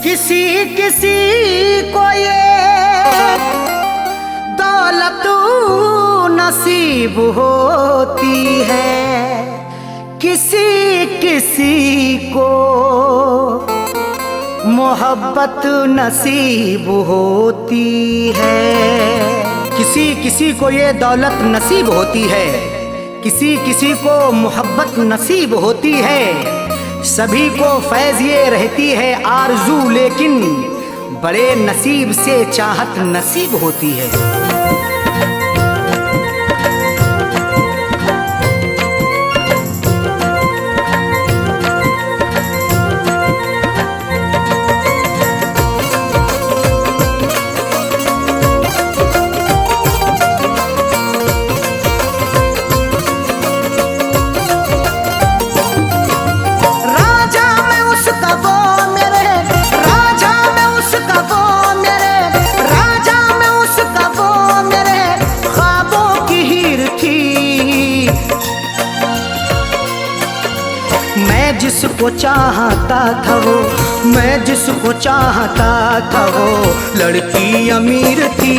किसी किसी को ये दौलत नसीब होती है, किसी किसी को मोहब्बत नसीब होती है। किसी किसी को ये दौलत नसीब होती है, किसी किसी को मोहब्बत नसीब होती है। सभी को फैज़ ये रहती है आरज़ू, लेकिन बड़े नसीब से चाहत नसीब होती है। मैं जिसको चाहता था वो, मैं जिसको चाहता था वो लड़की अमीर थी।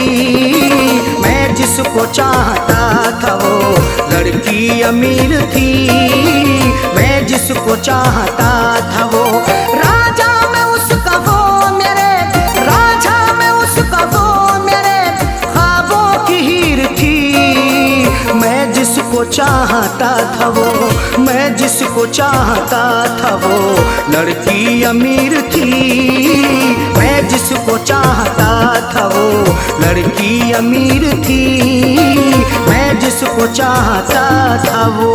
मैं जिसको चाहता था वो लड़की अमीर थी। मैं जिसको चाहता था वो राजा में उसका वो मेरे, राजा में उसका वो मेरे ख्वाबों की हीर थी। मैं जिसको चाहता था वो, मैं जिसको चाहता था वो लड़की अमीर थी। मैं जिसको चाहता था वो लड़की अमीर थी। मैं जिसको चाहता था वो।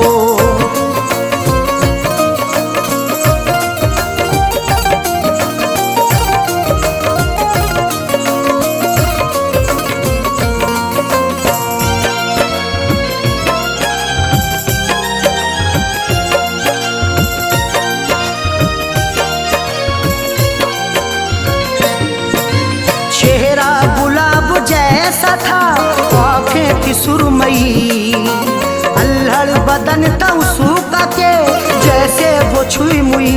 जैसा था आँखें थी सुरमई, अल्हड़ बदन था उसका के जैसे वो छुई मुई।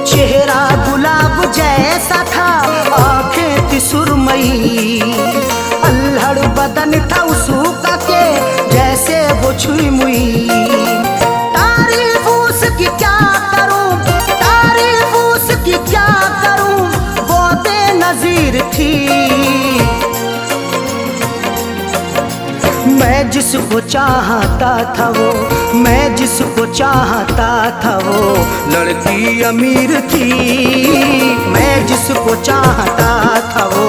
चेहरा गुलाब जैसा था आँखें थी सुरमई, अल्हड़ बदन था उसका के जैसे वो छुई मुई। तारीफ उसकी क्या क्या करूं वो बेनज़ीर थी। मैं जिसको चाहता था वो, मैं जिसको चाहता था वो लड़की अमीर थी। मैं जिसको चाहता था वो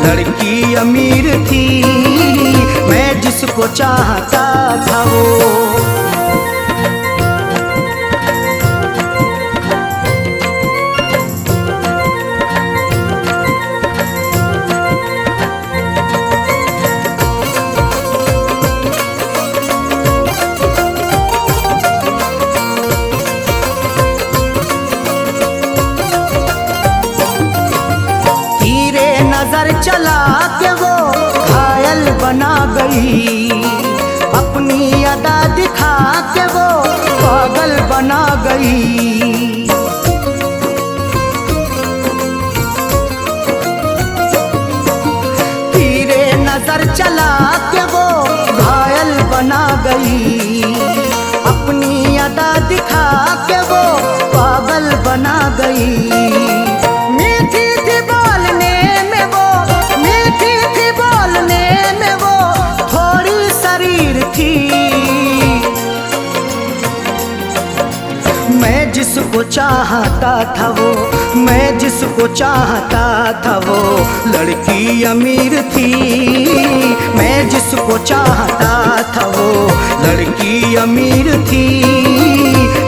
लड़की अमीर थी। मैं जिसको चाहता था वो। नजर चला के वो घायल बना गई, अपनी अदा दिखा के वो पागल बना गई। तीरे नजर चला के वो घायल बना गई, अपनी अदा दिखा के वो पागल बना गई। मैं जिसको चाहता था वो, मैं जिसको चाहता था वो लड़की अमीर थी। मैं जिसको चाहता था वो लड़की अमीर थी।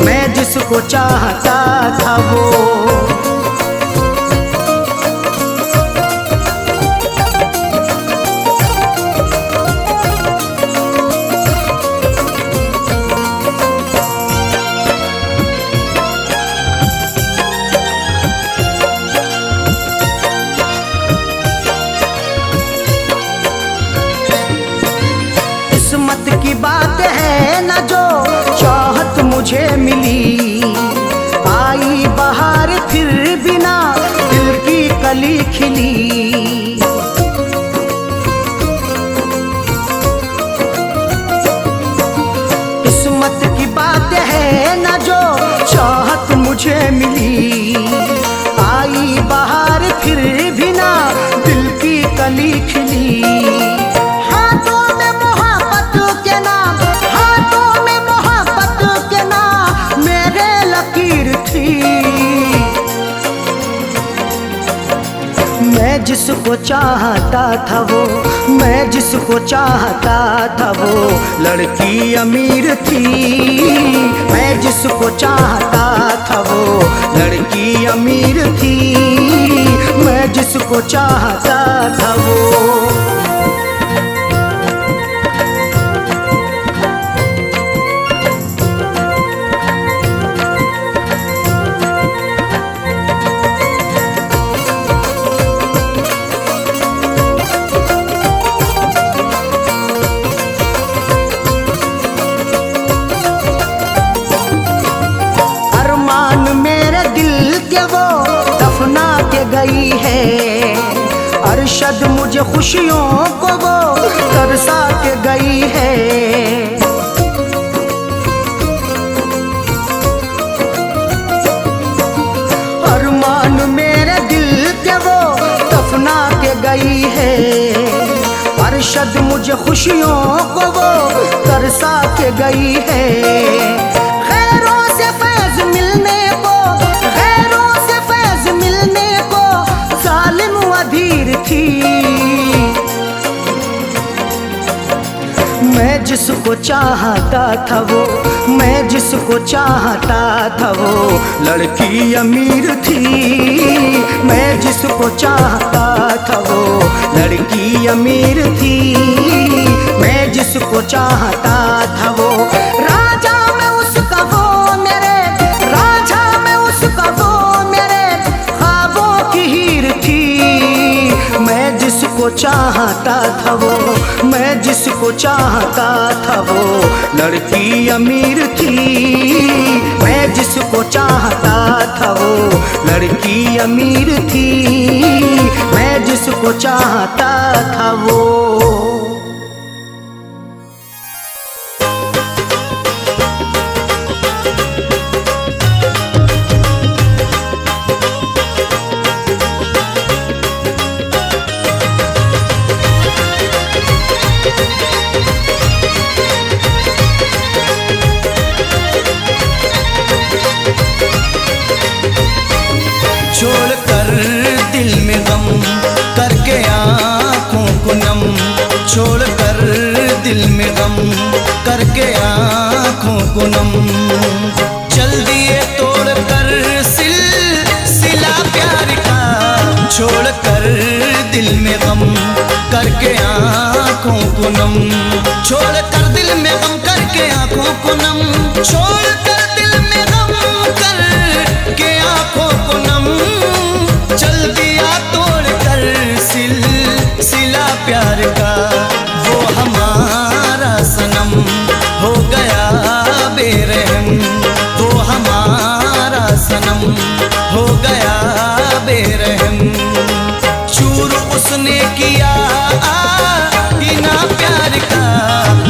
मैं जिसको चाहता था वो। किस्मत की बात है न जो मुझे मिली। आई बहार फिर बिना दिल की कली खिली। किस्मत की बात है न जो चाहत मुझे मिली। आई बहार फिर भी ना दिल की कली खिली। हाथों में मोहब्बत के नाम, हाथों में मोहब्बत के नाम मेरे लकीर थी। मैं जिसको चाहता था वो, मैं जिसको चाहता था वो लड़की अमीर थी। मैं जिसको चाहता था वो लड़की अमीर थी। मैं जिसको चाहता था वो। गई है अरशद मुझे खुशियों को वो तरसा के गई है। अरमान मेरे दिल के वो दफना के गई है। अरशद मुझे खुशियों को वो तरसा के गई है। खैरों से फैज मिलने को, खैरों से फैज मिलने को जालिम अधीर थी। मैं जिसको चाहता था वो, मैं जिसको चाहता था वो लड़की अमीर थी। मैं जिसको चाहता था वो लड़की अमीर थी। मैं जिसको चाहता था वो राजा मैं उसका वो मेरे, राजा मैं उसका वो मेरे ख्वाबों की हीर थी। मैं जिसको चाहता था वो, मैं जिसको चाहता था वो लड़की अमीर थी। मैं जिसको चाहता था वो लड़की अमीर थी। मैं जिसको चाहता था वो। छोड़ कर दिल में गम करके आँखों को नम, छोड़ कर दिल में गम करके आँखों को नम। चल दिए तोड़ कर सिलसिला प्यार का, छोड़ कर दिल में गम करके आँखों को नम, छोड़ कर दिल में गम करके आँखों को नम, छोड़ कर दिल में गम करके आँखों को नम। चल दिया तोड़ कर सिलसिला प्यार का, वो हमारा सनम हो गया बेरहम, वो हमारा सनम हो गया बेरहम। चूर उसने किया आईना प्यार का,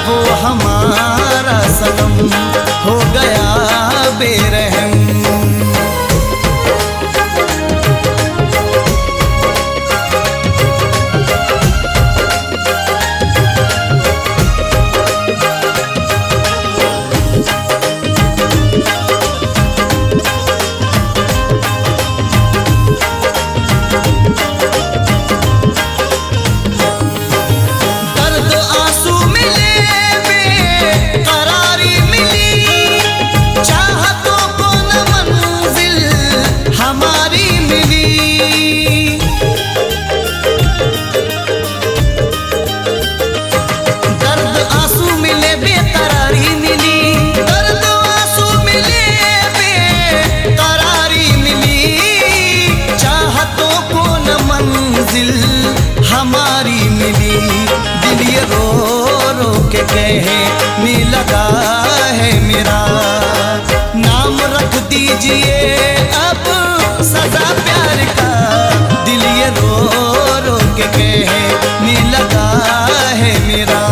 वो हमारा सनम हो गया बेरहम। हमारी मिली दिल ये रो रो के कहने लगा है मेरा, दीजिए अब सजा प्यार का। दिल ये रो रो के कहने लगा है मेरा।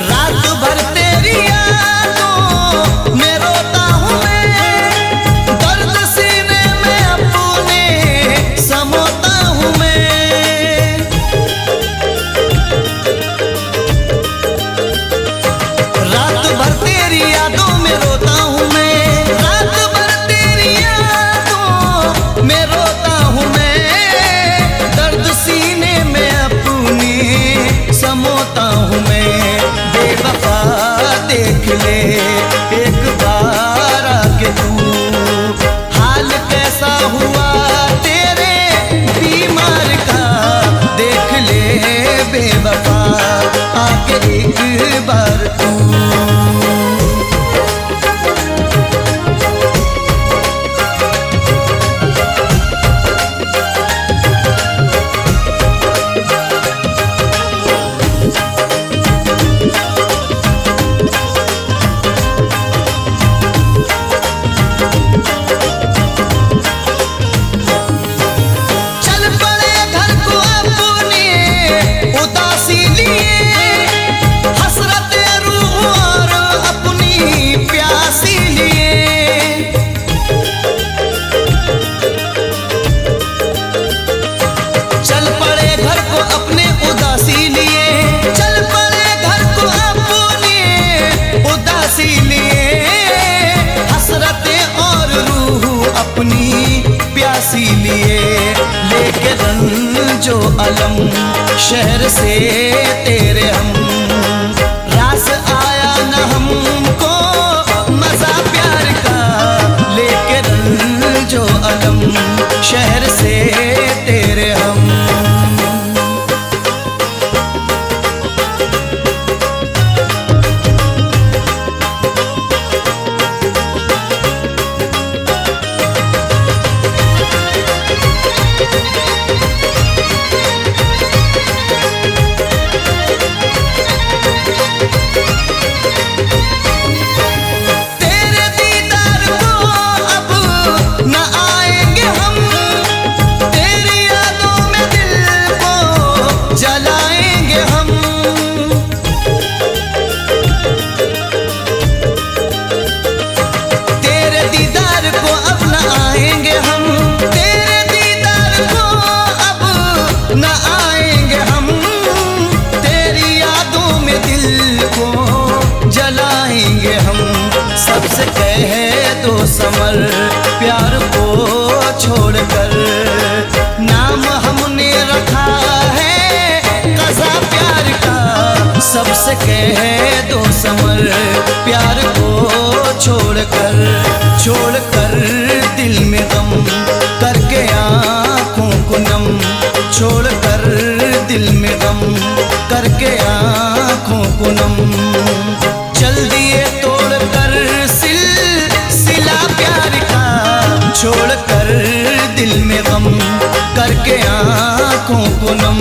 रात भर तेरी यादों में रोता हूँ मैं, दर्द सीने में अपने समोता हूँ मैं। रात भर तेरी यादों में रोता हूँ मैं, रात भर तेरी यादों में रोता हूँ मैं, दर्द सीने में अपने समोता हूँ मैं। बेवफा देख ले एक बार आके तू, हाल कैसा हुआ तेरे बीमार का। देख ले बेवफा आके एक बार तू। चल पड़े घर को अपने उदासी लिए, हसरत रूह और अपनी प्यासी लिए। चल पड़े घर को अपने उदासी लिए, चल पड़े घर को अपने उदासी लिए, हसरतें और रूह अपनी प्यासी लिए। लेके रंजो अलम शहर से तेरे हम, रास आया न हमको मजा प्यार का। लेके रंजो अलम शहर से तेरे हम। तेरे दीदार को अब न आएंगे हम, तेरी यादों में दिल को जलाएंगे हम। तेरे दीदार को अब न आएंगे हम, तेरे दीदार को अब न आएंगे हम, तेरी यादों में दिल को जलाएंगे हम। सबसे कह दो समर प्यार को छोड़कर, नाम हमने रखा है कज़ा प्यार का। सबसे कह दो समर प्यार को छोड़कर, छोड़कर दिल में गम करके आँखों को नम, छोड़कर दिल में गम करके आँखों को नम। चल दिए तोड़ कर सिलसिला प्यार का, छोड़कर दिल में गम करके आँखों को नम,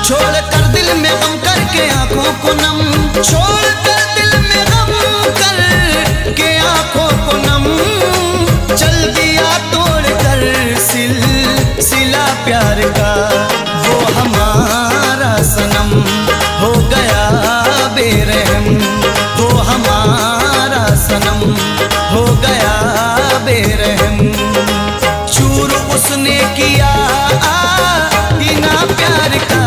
छोड़कर दिल में गम करके आँखों को नम, छोड़कर दिल में गम करके आँखों को नम। चल दिया तोड़ कर सिलसिला प्यार का, वो हमारा सनम हो गया बेरहम, वो हमारा सनम हो गया बेरहम। चूर उसने किया आईना प्यार का,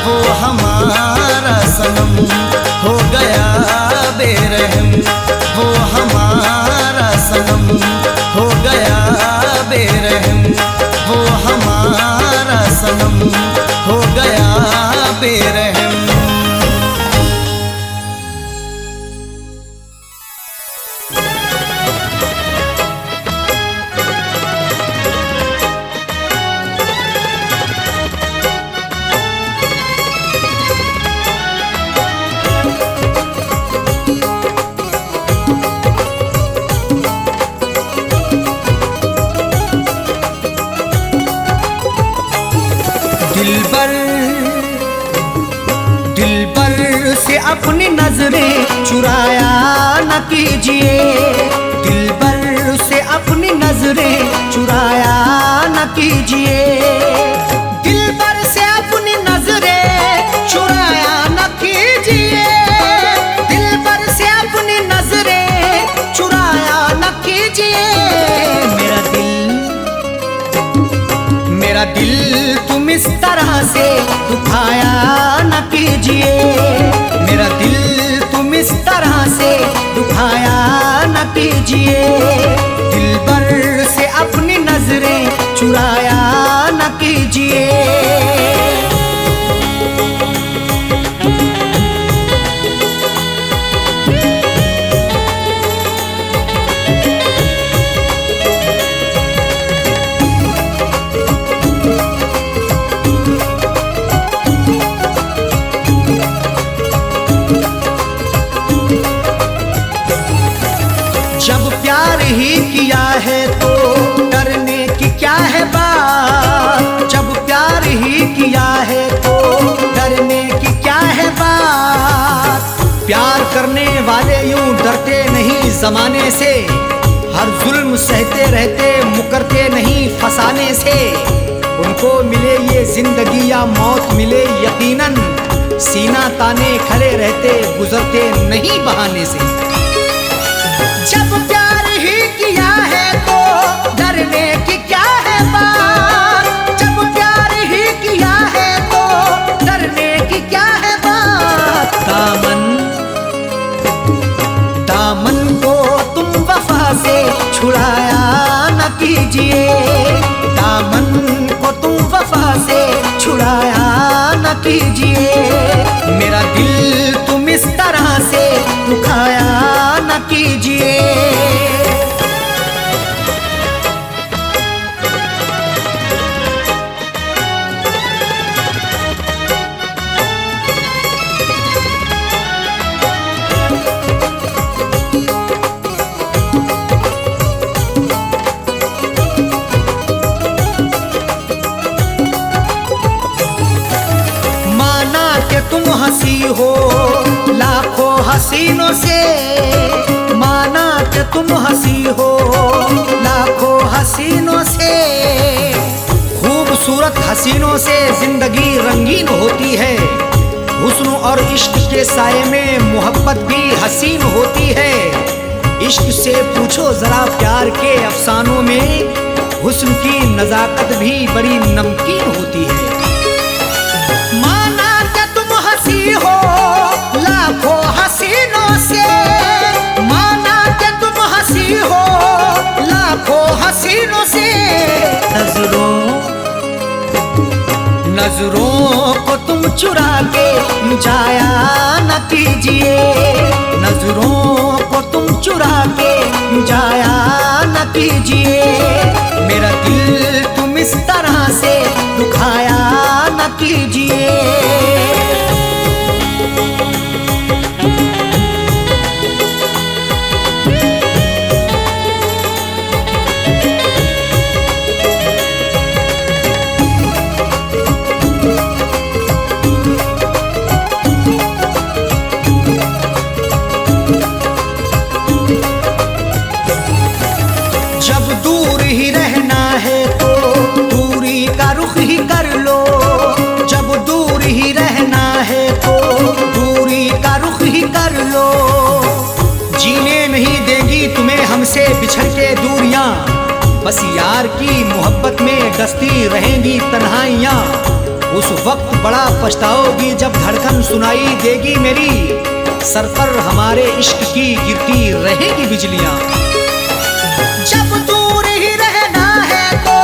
वो हमारा सनम हो गया बेरहम, वो हमारा सनम हो गया बेरहम, वो हमारा सनम हो गया बेरहम। दिलबर से अपनी नजरें चुराया न कीजिए, दिलबर से अपनी नजरें चुराया न कीजिए, दिलबर से अपनी नजरें चुराया न कीजिए, दिलबर से अपनी नजरें चुराया न कीजिए। मेरा दिल तुम इस तरह से दुखाया न कीजिए, मेरा दिल तुम इस तरह से दुखाया न कीजिए, दिलबर से अपनी नजरें चुराया न कीजिए। जब प्यार ही किया है तो डरने की क्या है बात, जब प्यार ही किया है तो डरने की क्या है बात। प्यार करने वाले यूं डरते नहीं जमाने से, हर जुल्म सहते रहते मुकरते नहीं फसाने से। उनको मिले ये जिंदगी या मौत मिले यकीनन, सीना ताने खड़े रहते गुजरते नहीं बहाने से। जब प्यार ही किया है तो डरने की क्या है बात, जब प्यार ही किया है तो डरने की क्या है बात। दामन को तुम वफा से छुड़ाया न कीजिए, दामन को तुम वफा से छुड़ाया न कीजिए, मेरा दिल तुम इस तरह से दुखाया न कीजिए। माना कि तुम हंसी हो लाखों हसीनों से, माना कि तुम हंसी हो लाखों हसीनों से। खूबसूरत हसीनों से जिंदगी रंगीन होती है, हुस्न और इश्क के साये में मोहब्बत भी हसीन होती है। इश्क से पूछो जरा प्यार के अफसानों में, हुस्न की नजाकत भी बड़ी नमकीन होती है। माना कि तुम हंसी हो लाखों हसीनों से, माना कि तुम हंसी हो लाखों हसीनों से। नजरों को तुम चुरा के जाया न कीजिए, नजरों को तुम चुरा के जाया न कीजिए, मेरा दिल तुम इस तरह से दुखाया न कीजिए। जब दूर ही रहना है तो दूरी का रुख ही कर लो, जब दूर ही रहना है तो दूरी का रुख ही कर लो। जीने नहीं देगी तुम्हें हमसे बिछड़ के दूरियां, बस यार की मोहब्बत में डसती रहेंगी तन्हाइयां। उस वक्त बड़ा पछताओगी जब धड़कन सुनाई देगी मेरी, सर पर हमारे इश्क की गिरती रहेगी बिजलियां। जब दूर ही रहना है तो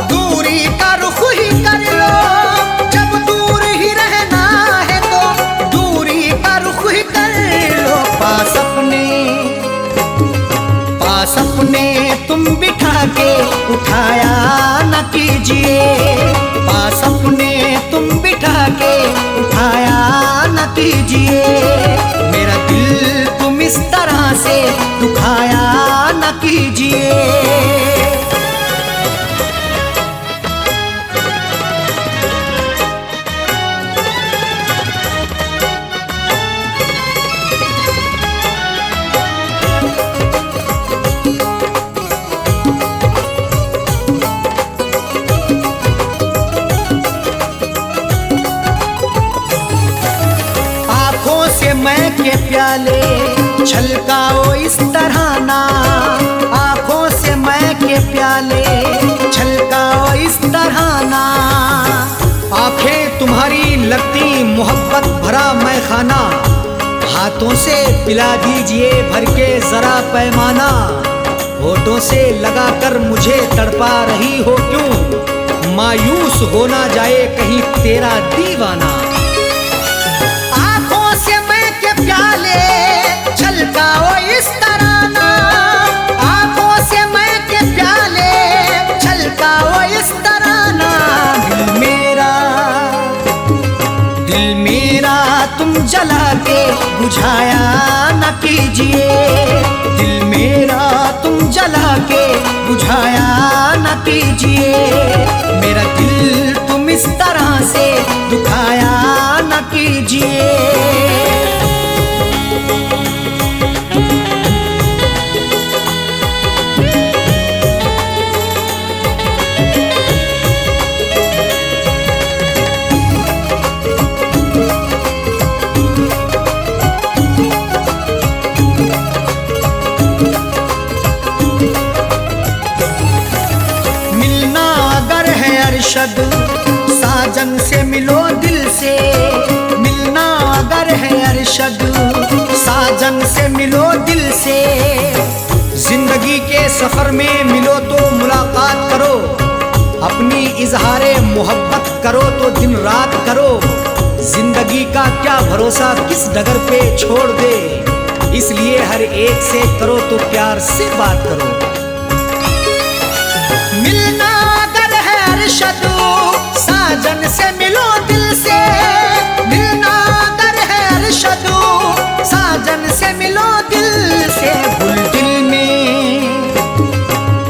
दूरी का रुख ही कर लो, जब दूर ही रहना है तो दूरी का रुख ही कर लो। पास अपने तुम बिठा के उठाया न कीजिए, पास अपने तुम बिठा के उठाया न कीजिए, मेरा दिल तुम इस तरह से दुखाया न कीजिए। छलकाओ इस तरह ना आंखों से मैं के प्याले, छलकाओ इस तरह ना। आंखें तुम्हारी लगती मोहब्बत भरा मैं खाना, हाथों से पिला दीजिए भर के जरा पैमाना। होठों से लगाकर मुझे तड़पा रही हो क्यों, मायूस हो ना जाए कहीं तेरा दीवाना। आंखों से मैं के प्याले छलकाओ इस तरह ना, आंखों से मैं के प्याले छलकाओ इस तरह ना। दिल मेरा तुम जला के बुझाया न कीजिए, दिल मेरा तुम जला के बुझाया न कीजिए। मेरा दिल तुम इस तरह से दुखाया न कीजिए। साजन से मिलो दिल से, मिलना अगर है अरशद साजन से मिलो दिल से। जिंदगी के सफर में मिलो तो मुलाकात करो, अपनी इजहारे मोहब्बत करो तो दिन रात करो। जिंदगी का क्या भरोसा किस डगर पे छोड़ दे, इसलिए हर एक से करो तो प्यार से बात करो। मिलना अगर है अरशद साजन से मिलो दिल से, मिलना अगर है अरशद साजन से मिलो दिल से।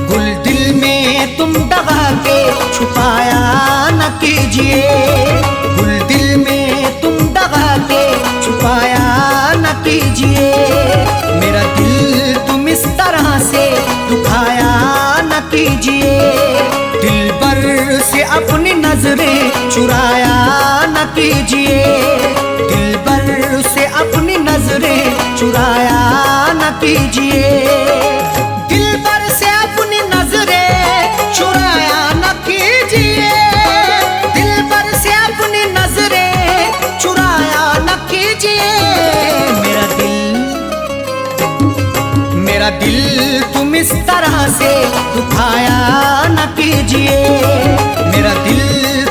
गुल दिल में तुम दगा के छुपाया न कीजिए, गुल दिल में तुम दगा के छुपाया न कीजिए। मेरा दिल तुम इस तरह से दुखाया न कीजिए। दिल भर से अपनी नजरें चुराया न कीजिए, दिल भर से अपनी नजरें चुराया न कीजिए। दिल भर से अपनी नजरें चुराया न कीजिए, दिल भर से अपनी नजरें चुराया न कीजिए। मेरा दिल तुम इस तरह से दुखाया न कीजिए, मेरा दिल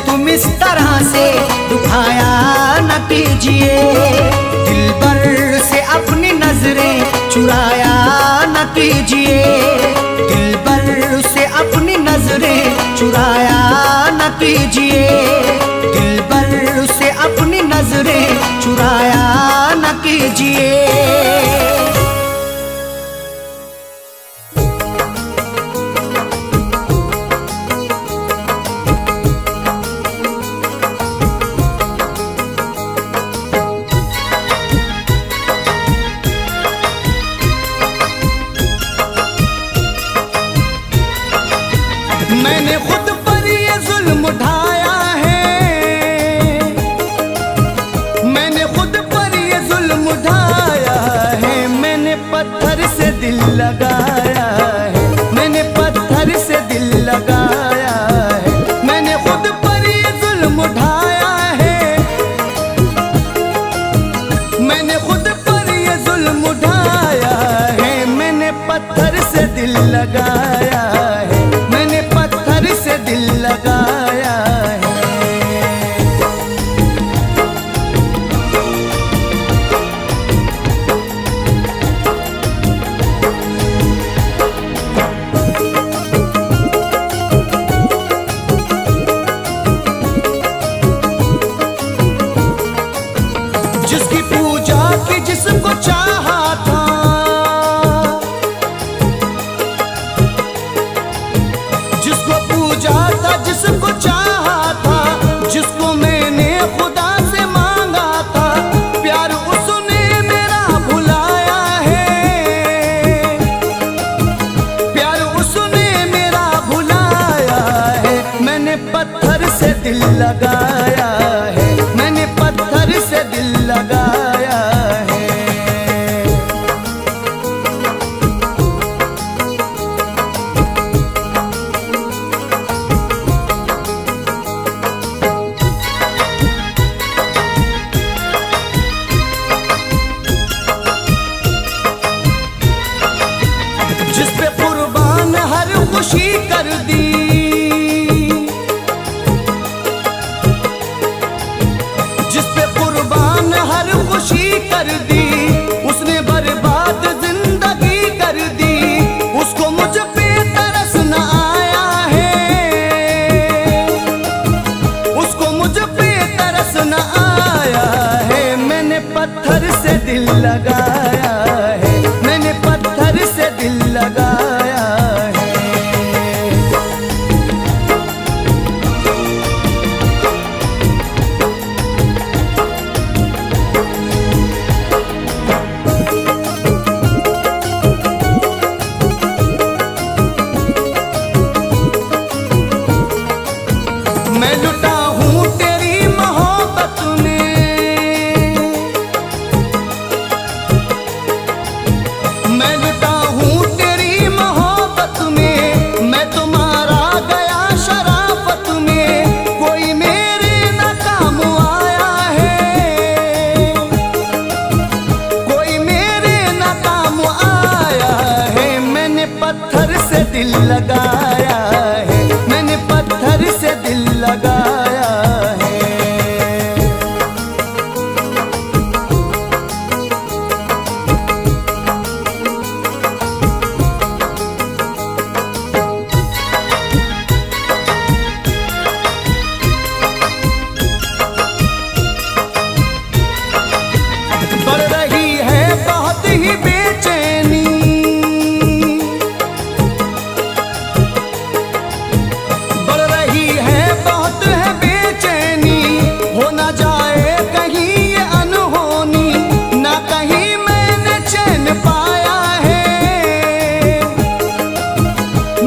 तुम इस तरह से दुखाया न कीजिए। दिल भर से अपनी नजरें चुराया न कीजिए, दिल भर से अपनी नजरें चुराया न कीजिए। दिल भर से अपनी नजरें चुराया न कीजिए। मैंने खुद पर ये जुल्म उठाया है, मैंने खुद पर ये जुल्म उठाया है। मैंने पत्थर से दिल लगाया है, मैंने पत्थर से दिल लगाया है। मैंने खुद पर ये जुल्म उठाया है, मैंने खुद पर ये जुल्म उठाया है। मैंने पत्थर से दिल लगाया है, मैंने पत्थर से दिल लगाया है। जिसकी पूजा की जिसको चाहा था, जिसको पूजा था जिसको चाहा था, जिसको मैंने खुदा से मांगा था। प्यार उसने मेरा भुलाया है, प्यार उसने मेरा भुलाया है। मैंने पत्थर से दिल लगाया है, मैंने पत्थर से दिल लगाया है। लगाया है, मैंने पत्थर से दिल लगाया है। मैं लुटा हूँ तेरी मोहब्बत में, मैं लुटा हूँ तेरी मोहब्बत में, मैं तुम्हारा गया शराफत में, कोई मेरे न काम आया है, कोई मेरे न काम आया है। मैंने पत्थर से दिल लगाया है, मैंने पत्थर से दिल लगाया है। बढ़ रही है बहुत ही बेचैनी, बढ़ रही है बहुत है बेचैनी, हो ना जाए कहीं ये अनहोनी, ना कहीं मैंने चैन पाया है,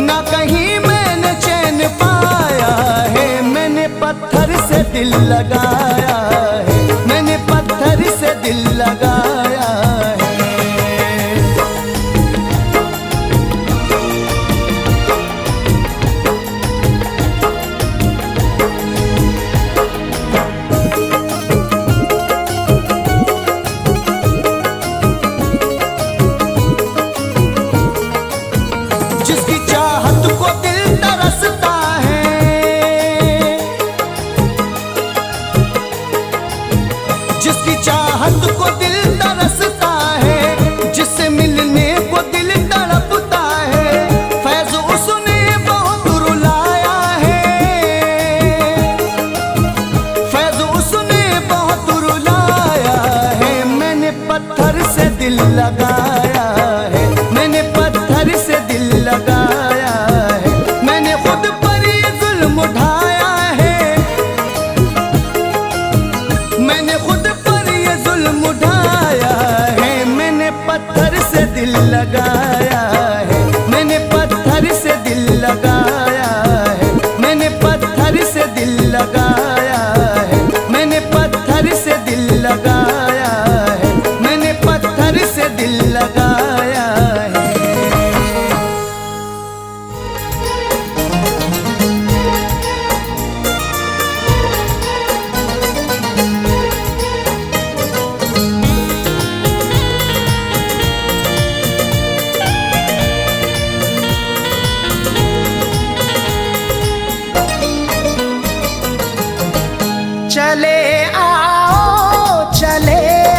ना कहीं मैंने चैन पाया है। मैंने पत्थर से दिल लगाया है, मैंने पत्थर से दिल लगाया है। जिसकी चाहत को दिल तरसता है, जिसकी चाहत को दिल तरसता है, जिससे मिलने को दिल तड़पता है, फैज़ उसने बहुत रुलाया है, फैज़ उसने बहुत रुलाया है। मैंने पत्थर से दिल लगाया है, मैंने पत्थर से दिल लगाया है। मैंने खुद पर ये जुल्म उठाया है, मैंने खुद पर ये जुल्म उठाया है। मैंने पत्थर से दिल लगाया है, मैंने पत्थर से दिल लगाया है, मैंने पत्थर से दिल लगाया है, मैंने पत्थर से दिल लगाया है, मैंने पत्थर से दिल लगाया है। चले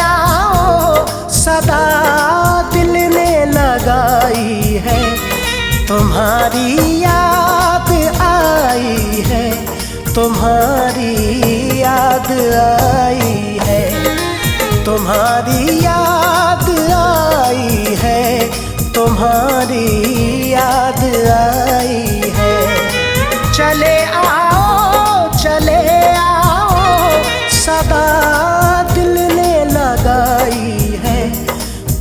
आओ सदा दिल ने लगाई है, तुम्हारी याद आई है, तुम्हारी याद आई है, तुम्हारी याद आई है, तुम्हारी याद आई है। चले आओ सदा दिल ने लगाई है,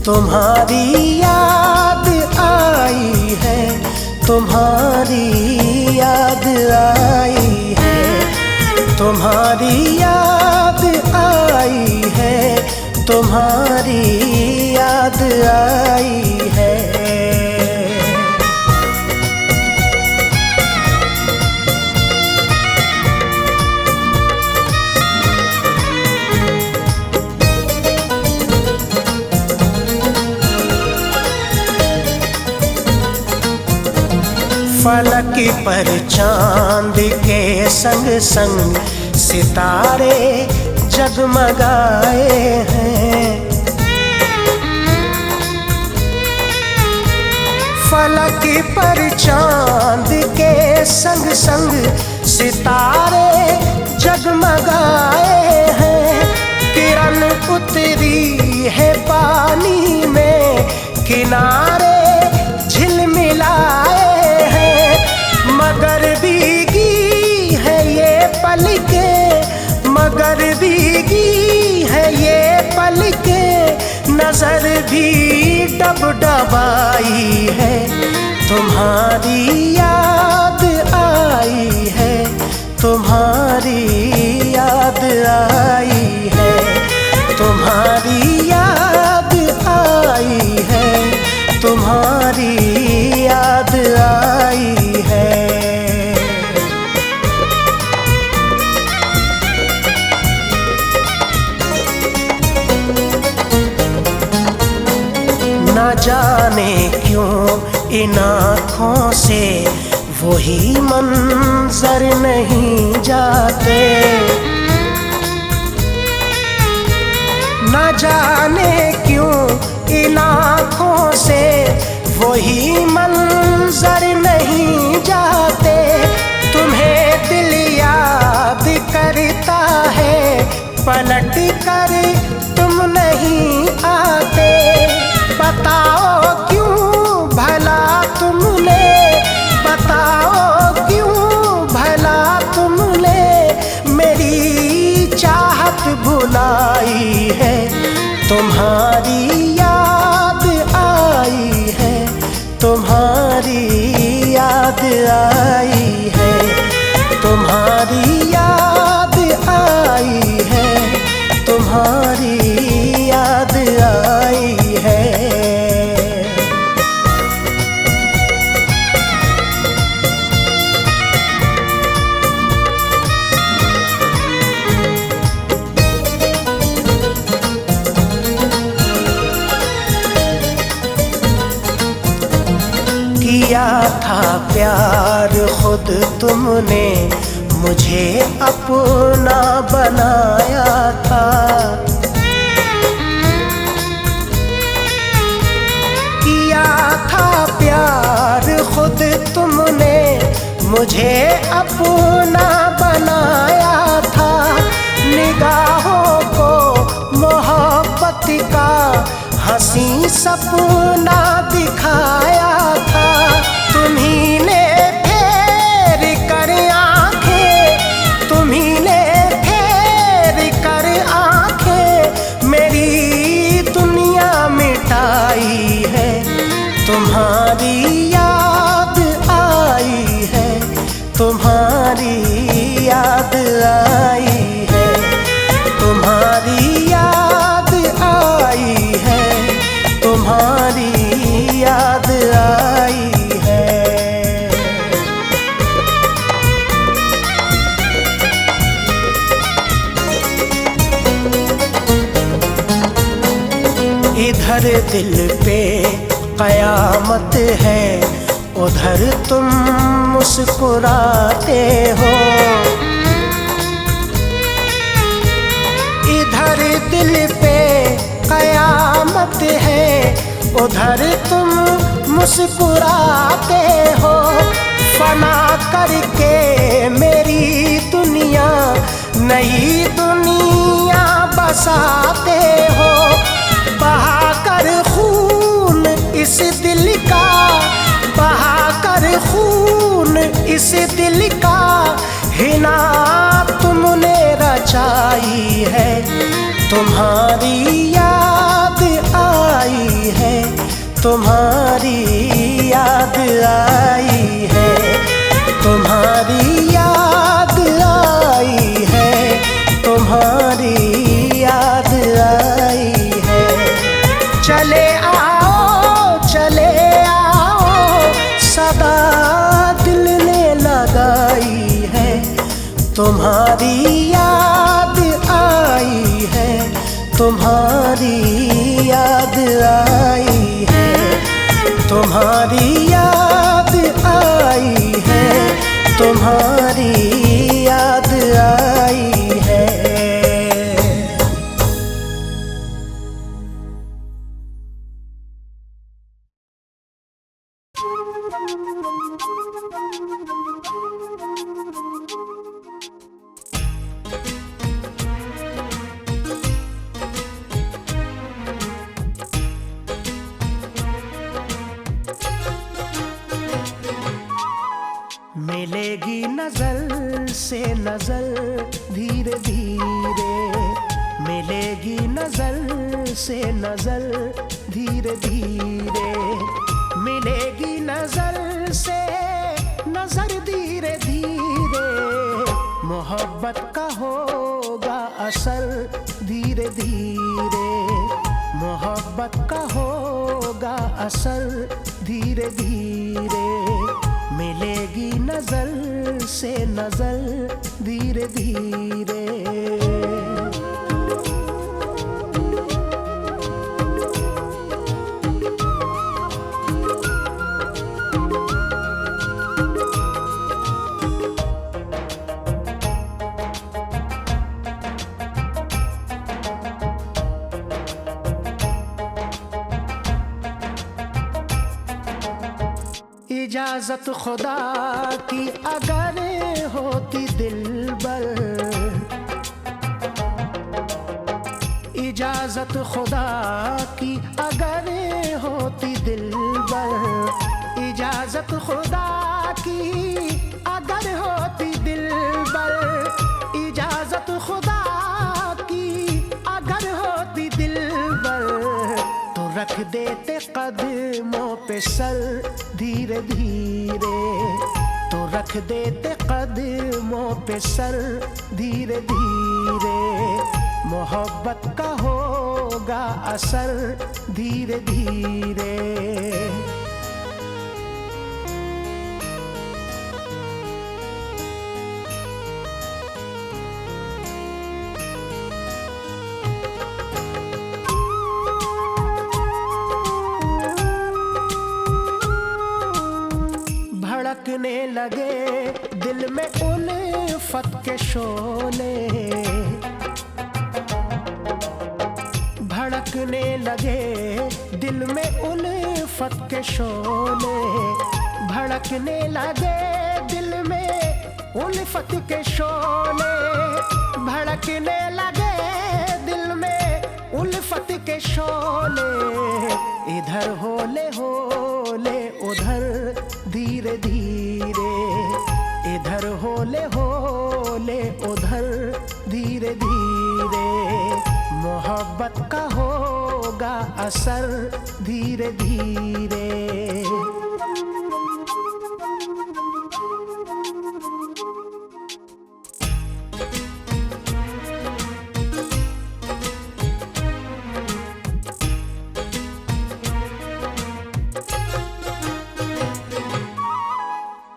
तुम्हारी याद आई है, तुम्हारी याद आई है, तुम्हारी याद आई है, तुम्हारी याद आई है। फलक पर चांद के संग संग सितारे जगमगाए हैं, फलक पर चांद के संग संग सितारे जगमगाए हैं। किरण उतरी है पानी में किनारे झिलमिलाए हैं, मगर भीगी है ये पलकें, मगर भीगी है ये पलकें, नजर भी डबडबाई है। तुम्हारी याद आई है, तुम्हारी याद आई है, तुम्हारी याद आई है, तुम्हारी याद आई है। न जाने क्यों इन आँखों से वही मंजर नहीं जाते, न जाने क्यों इन आँखों से वही मंजर नहीं जाते। तुम्हें दिल याद करता है, पलट कर तुम नहीं आते। बताओ क्यों भला तुमने, बताओ क्यों भला तुमने मेरी चाहत भुलाई है। तुम्हारी याद आई है, तुम्हारी याद आई है, तुम्हारी याद आई है, तुम्हारी याद आई है। किया था प्यार खुद तुमने, मुझे अपना बनाया था। किया था प्यार खुद तुमने, मुझे अपना बनाया था। निगाहों को मोहब्बत का हंसी सपना दिखाया था। तुम्ही ने फेर कर आंखें, तुम्ही ने फेर कर आंखें मेरी दुनिया मिटाई है। तुम्हारी याद आई है, तुम्हारी याद आई है, तुम्हारी याद आई है, तुम्हारी याद आई है। इधर दिल पे कयामत है, उधर तुम मुस्कुराते हो। इधर दिल पे कयामत है, उधर तुम मुस्कुराते हो। फना करके मेरी दुनिया नई दुनिया बसाते हो। बहा कर खून इस दिल का, बहा कर खून इस दिल का, हिना तुमने रचाई है। तुम्हारी याद आई है, तुम्हारी याद आई है, तुम्हारी याद आई है, तुम्हारी याद आई है। चले आओ, चले आओ, सदा दिल ने लगाई है। तुम्हारी याद आई है, तुम्हारी याद आई है, तुम्हारी याद आई है, तुम्हारी याद आई है। मिलेगी नजर से नजर धीरे धीरे, मिलेगी नजर से नजर धीरे धीरे, मिलेगी नजर से नजर धीरे धीरे, मोहब्बत का होगा असर धीरे धीरे, मोहब्बत का होगा असर धीरे धीरे, मिलेगी नजर से नजर धीरे धीरे। इजाजत खुदा की अगर होती दिलबर, इजाजत खुदा की अगर होती दिलबर, इजाजत खुदा की अगर होती दिलबर, इजाजत खुदा की अगर होती दिलबर, तो रख देते कदमों पे सर धीरे धीरे, तो रख देते कदमों पे सर धीरे धीरे, मोहब्बत का होगा असर धीरे धीरे। भड़कने लगे दिल में उल्फत के शोले, भड़कने लगे दिल में उल्फत के शोले, भड़कने लगे दिल में उल्फत के शोले, भड़कने लगे दिल में उल्फत के शोले, इधर होले होले उधर धीरे धीरे, इधर होले होले उधर धीरे धीरे, मोहब्बत का होगा असर धीरे धीरे।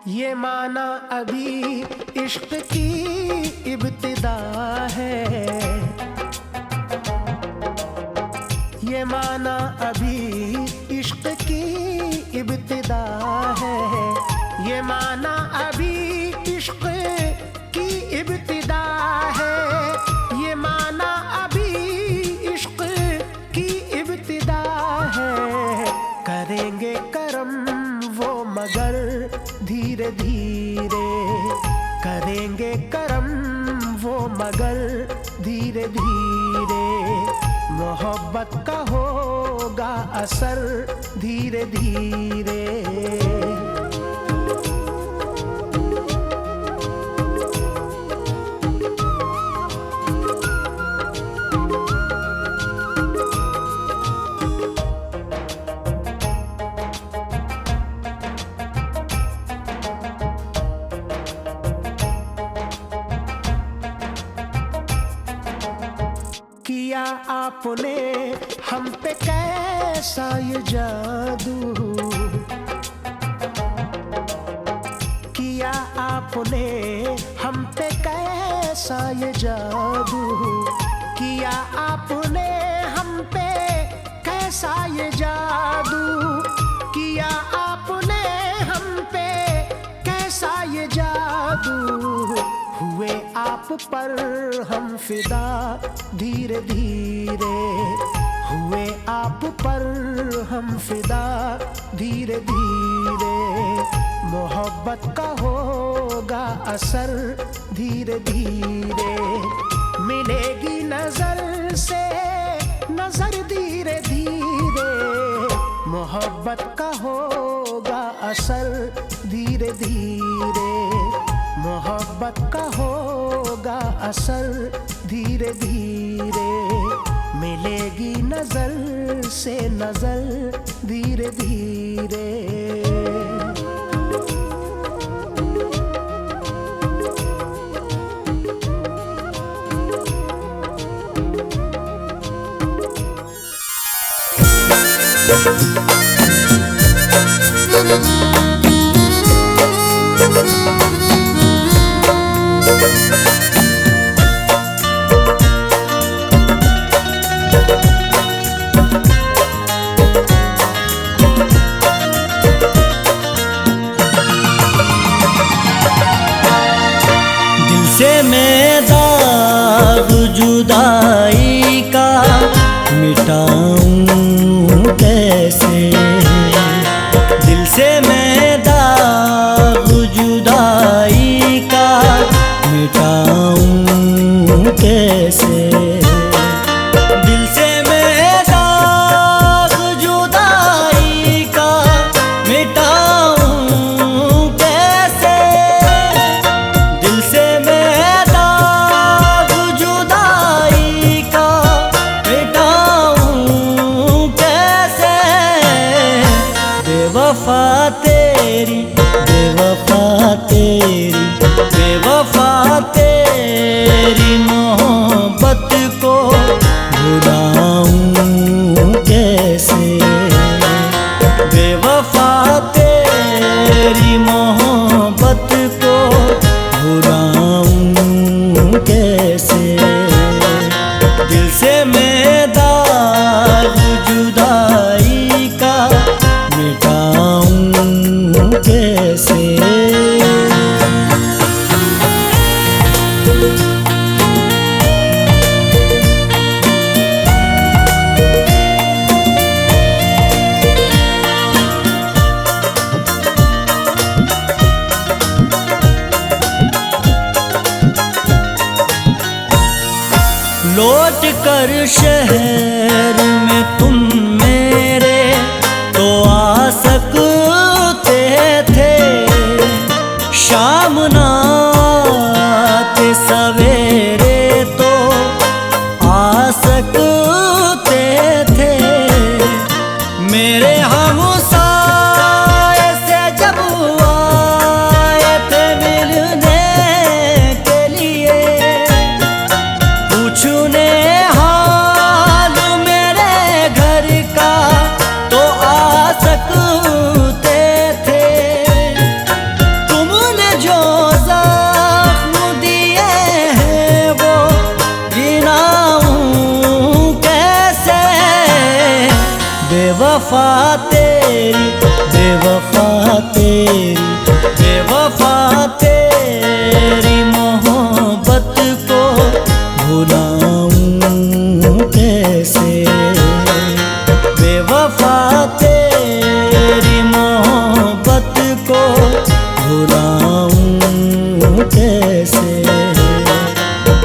ये माना अभी इश्क की इब्तिदा है, ये माना अभी इश्क की इब्तिदा है, ये माना अभी इश्क की इब्तिदा है, ये माना अभी इश्क की इब्तिदा है, करेंगे करम वो मगर धीरे धीरे, करेंगे करम वो मगर धीरे धीरे, मोहब्बत का होगा असर धीरे धीरे। किया आपने हम पे कैसा ये जादू, किया आपने हम पे कैसा ये जादू, किया आपने हम पे कैसा ये जादू, किया आपने हम पे कैसा ये जादू, हुए आप पर हम फिदा धीरे धीरे, हुए आप पर हम फिदा धीरे धीरे, मोहब्बत का होगा असर धीरे धीरे, मिलेगी नजर से नजर धीरे धीरे, मोहब्बत मोहब्बत का होगा असर धीरे धीरे, मोहब्बत का होगा असर धीरे धीरे, मिलेगी नजर से नजर धीरे धीरे। दिल से मैं दाग जुदाई का मिटाऊं कैसे, दिल से मैं दाग जुदाई का मिटाऊं कैसे, दिल से मैं दाग जुदाई का मिटाऊं कैसे, दिल से मैं दाग जुदाई का मिटाऊं कैसे, बेवफा तेरी बेवफा तेरी बेवफा तेरी मोहब्बत को भुलाऊं कैसे, बेवफा तेरी मोहब्बत को भुलाऊं कैसे, दिल से मैं दाग जुदाई का मिटाऊं कैसे। लौट कर शहर में तुम मेरे तो आ सकते थे, शाम नाते सवेरे तो आ सकते थे, मेरे हमसाए से जब आए थे मिलने के लिए, पूछने हाल मेरे घर का तो आ सकते थे, तुमने जो जख्म दिए हैं वो गिनाऊं कैसे, बेवफा तेरी बेवफा तेरी बेवफा तेरी मोहब्बत को भुलाऊं कैसे, बेवफा तेरी मोहब्बत को भुलाऊं कैसे,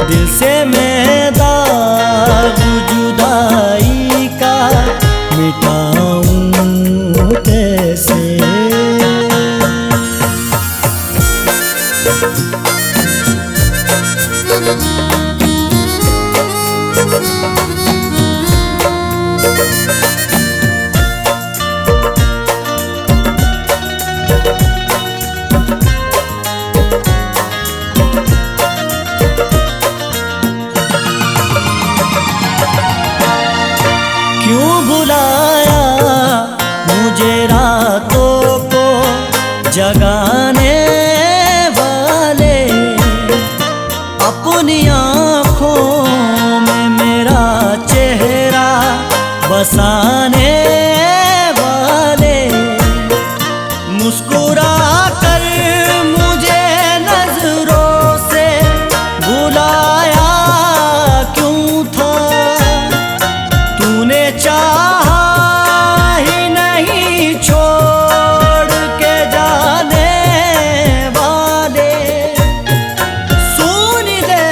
दिल से मैं दाग जुदाई का मिटाऊं कैसे। क्यों बुलाया मुझे रातों को जगाने वाले, अपनी आँखों में मेरा चेहरा बसाने वाले, मुस्कुरा कर मुझे नजरों से बुलाया क्यों था, तूने चाहा ही नहीं छोड़ के जाने वाले, सुन दे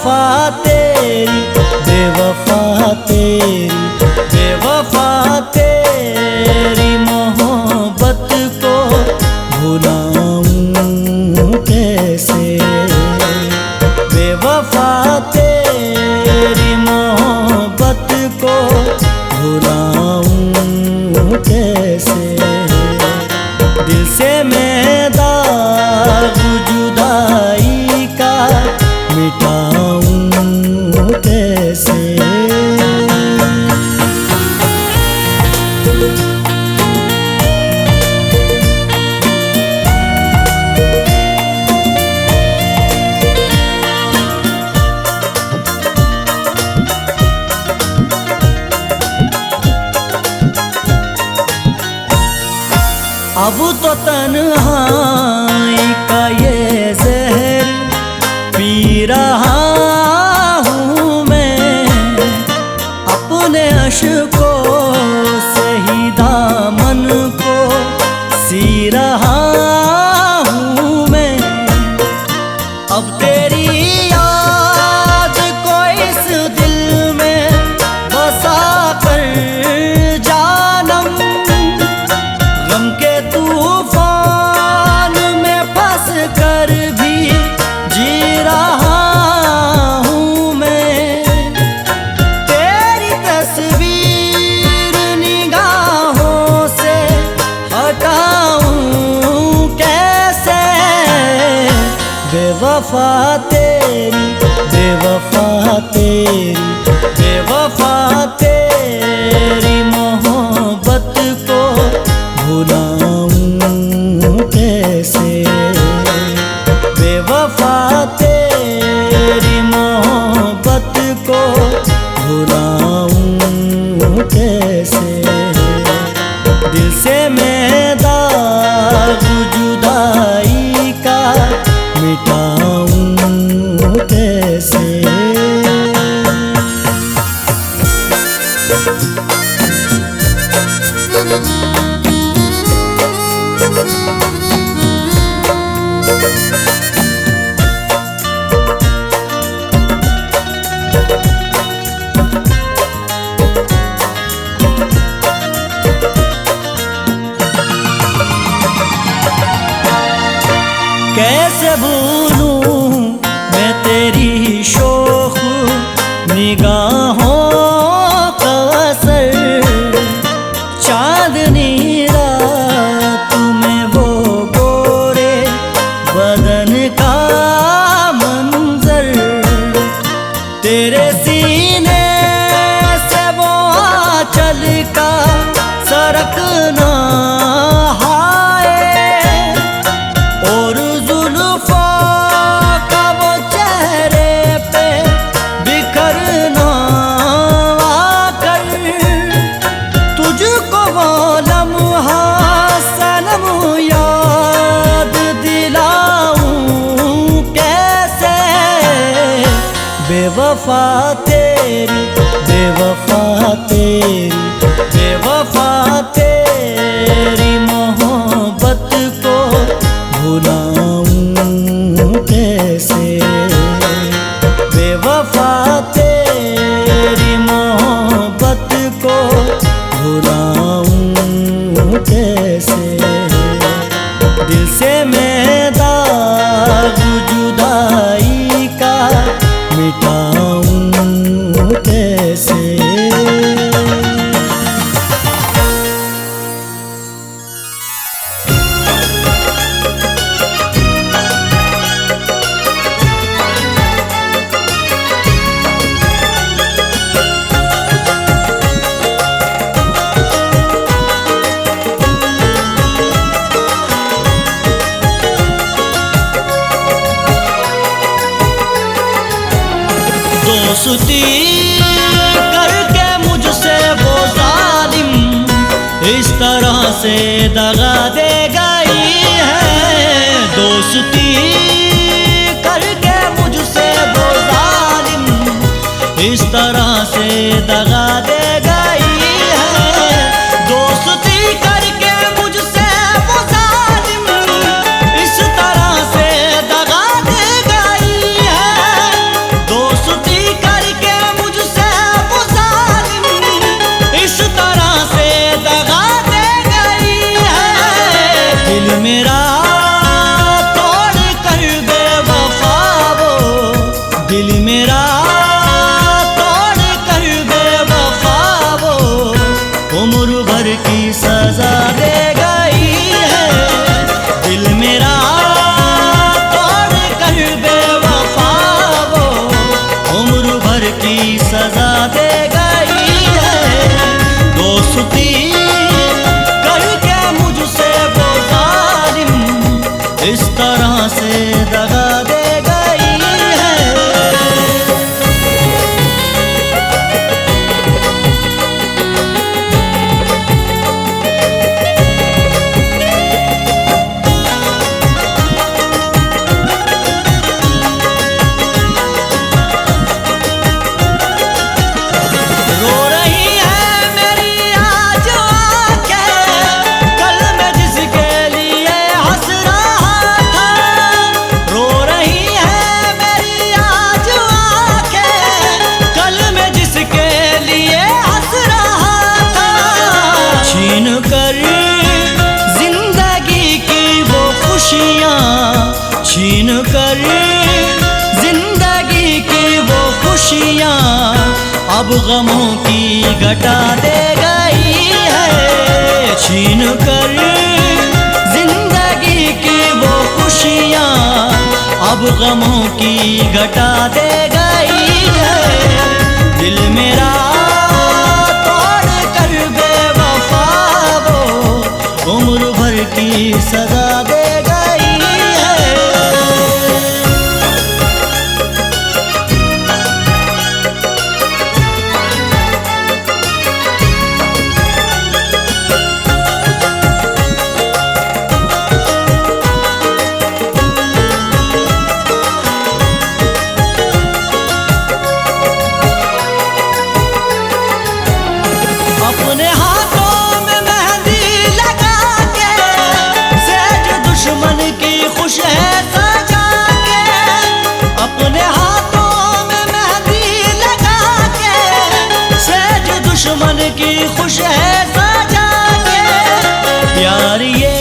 बेवफा तेरी, बेवफा तेरी, बेवफा तेरी मोहब्बत को भुलाऊं कैसे, बेवफा तेरी मोहब्बत को भुलाऊं कैसे। दिल से मैं दाग जुदाई का मिटाऊं कैसे। अब तो तन्हाई का ये जहर पी रहा हूँ मैं, अपने अश्कों से ही दामन को सी रहा हूँ मैं। अब तेरी याद को इस दिल में बसा कर जानम, गम के तूफान में फंस कर भी जी रहा हूँ मैं। तेरी तस्वीर निगाहों से हटाऊं कैसे, बेवफा तेरी, बेवफा तेरी, बेवफा तेरी मोहब्बत को भुलाऊं कैसे, बेवफा तेरी मोहब्बत को भुलाऊं कैसे। दिल से मैं दाग जुदाई का मिटाऊं कैसे। कैसे भूलूं मैं तेरी शोख निगाहों का असर, चांदनी रात में वो गोरे बदन का मंजर, तेरे सीने से वो आंचल का सरकना बेवफा तेरी, बेवफा तेरी, बेवफा तेरी मोहब्बत को भुलाऊं कैसे, बेवफा तेरी मोहब्बत को भुलाऊं कैसे। दिल से मैं दाग जुदाई का मिटाऊं कैसे। दोस्ती करके मुझसे वो जालिम इस तरह से दगा दे गई है, दोस्ती करके मुझसे वो जालिम इस तरह से दगा दे गई है, दोस्ती करके मुझसे वो जालिम इस तरह से दगा दे गई है, दोस्त की सजा दे गई है। दिल मेरा तोड़ कर बेवफा वो उम्र भर की सजा दे गई है। दोस्ती करके मुझसे वो जालिम इस तरह से दगा दे गई है। छीन कर जिंदगी की वो खुशियाँ अब गमों की घटा दे गई है। छीन कर जिंदगी की वो खुशियाँ अब गमों की घटा दे गई है। दिल मेरा तोड़ कर बेवफा वो उम्र भर की सजा दे गई है। अपने हाथों में मेहंदी लगा के सेज दुश्मन की खुश है सजा के। अपने हाथों में मेहंदी लगा के सेज दुश्मन की खुश है सजा के। प्यार ये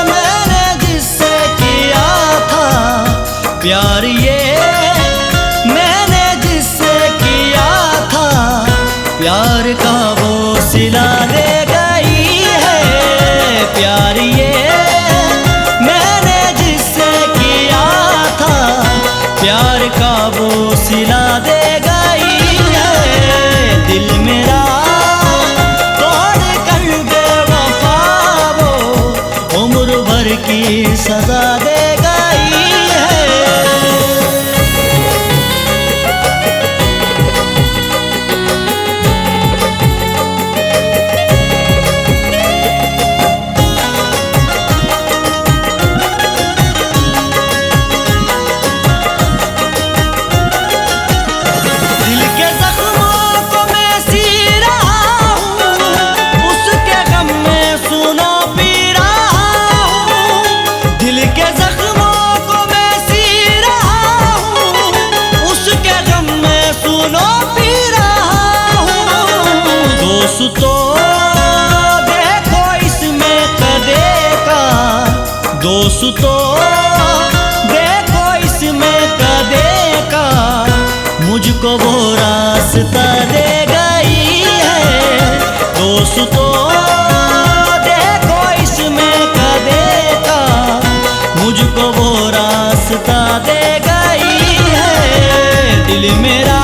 मैंने जिससे किया था, प्यार ये मैंने जिससे किया था, प्यार का वो सिला दे गई है। प्यार ये मैंने जिससे किया था, प्यार का वो सिला दे गई है। दिल मेरा तोड़ कर बेवफा वो उम्र भर की सजा दे गई है। दोस्तों देखो इसमें कदे का मुझको वो रास्ता दे गई है। दोस्तों देखो इसमें कदे का मुझको वो रास्ता दे गई है। दिल मेरा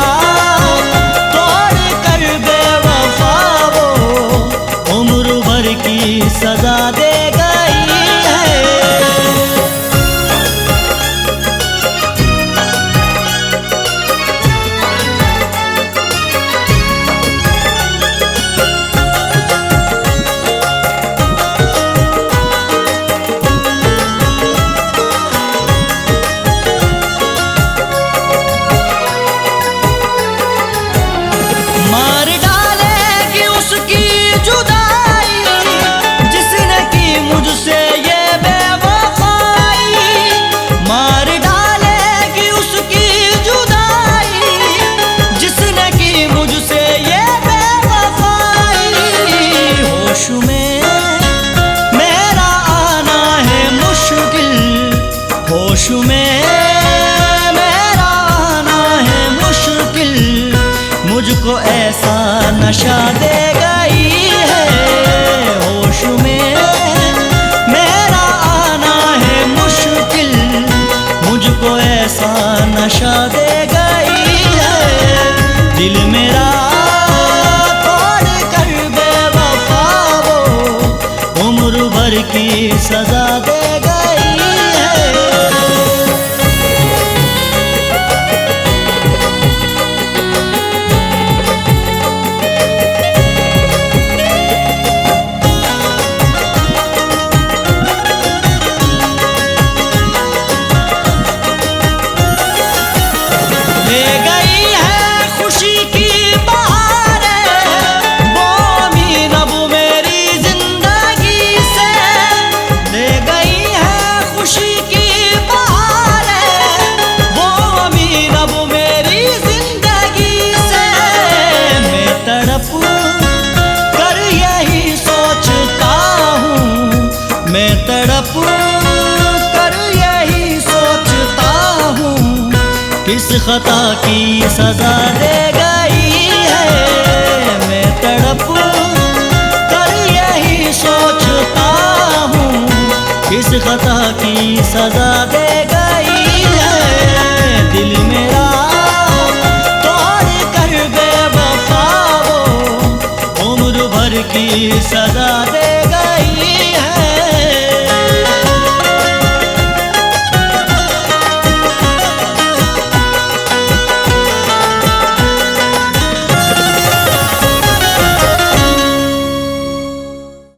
तोड़ कर बेवफा वो उम्र भर की सजा दे गई है। मार डालेगी उसकी जुदाई जिसने की मुझसे ये बेवफाई। मार डालेगी उसकी जुदाई जिसने की मुझसे ये बेवफाई। होश में मेरा आना है मुश्किल, होश में मेरा आना है मुश्किल। मुझको ऐसा नशा दे गई है। सजा दे गई है। ले गई है खुशी की बहारें, वो अमीर अब मेरी जिंदगी से। ले गई है खुशी की बहारें, वो अमीर अब मेरी जिंदगी से। मैं तड़प कर यही सोचता हूँ, मैं तड़प कर यही सोचता हूँ, किस खता की सजा दे गई है। मैं तड़प कर यही सोचता हूँ, किस खता की सजा दे गई है। दिल मेरा तोड़ कर बेवफा वो उम्र भर की सजा दे गई है।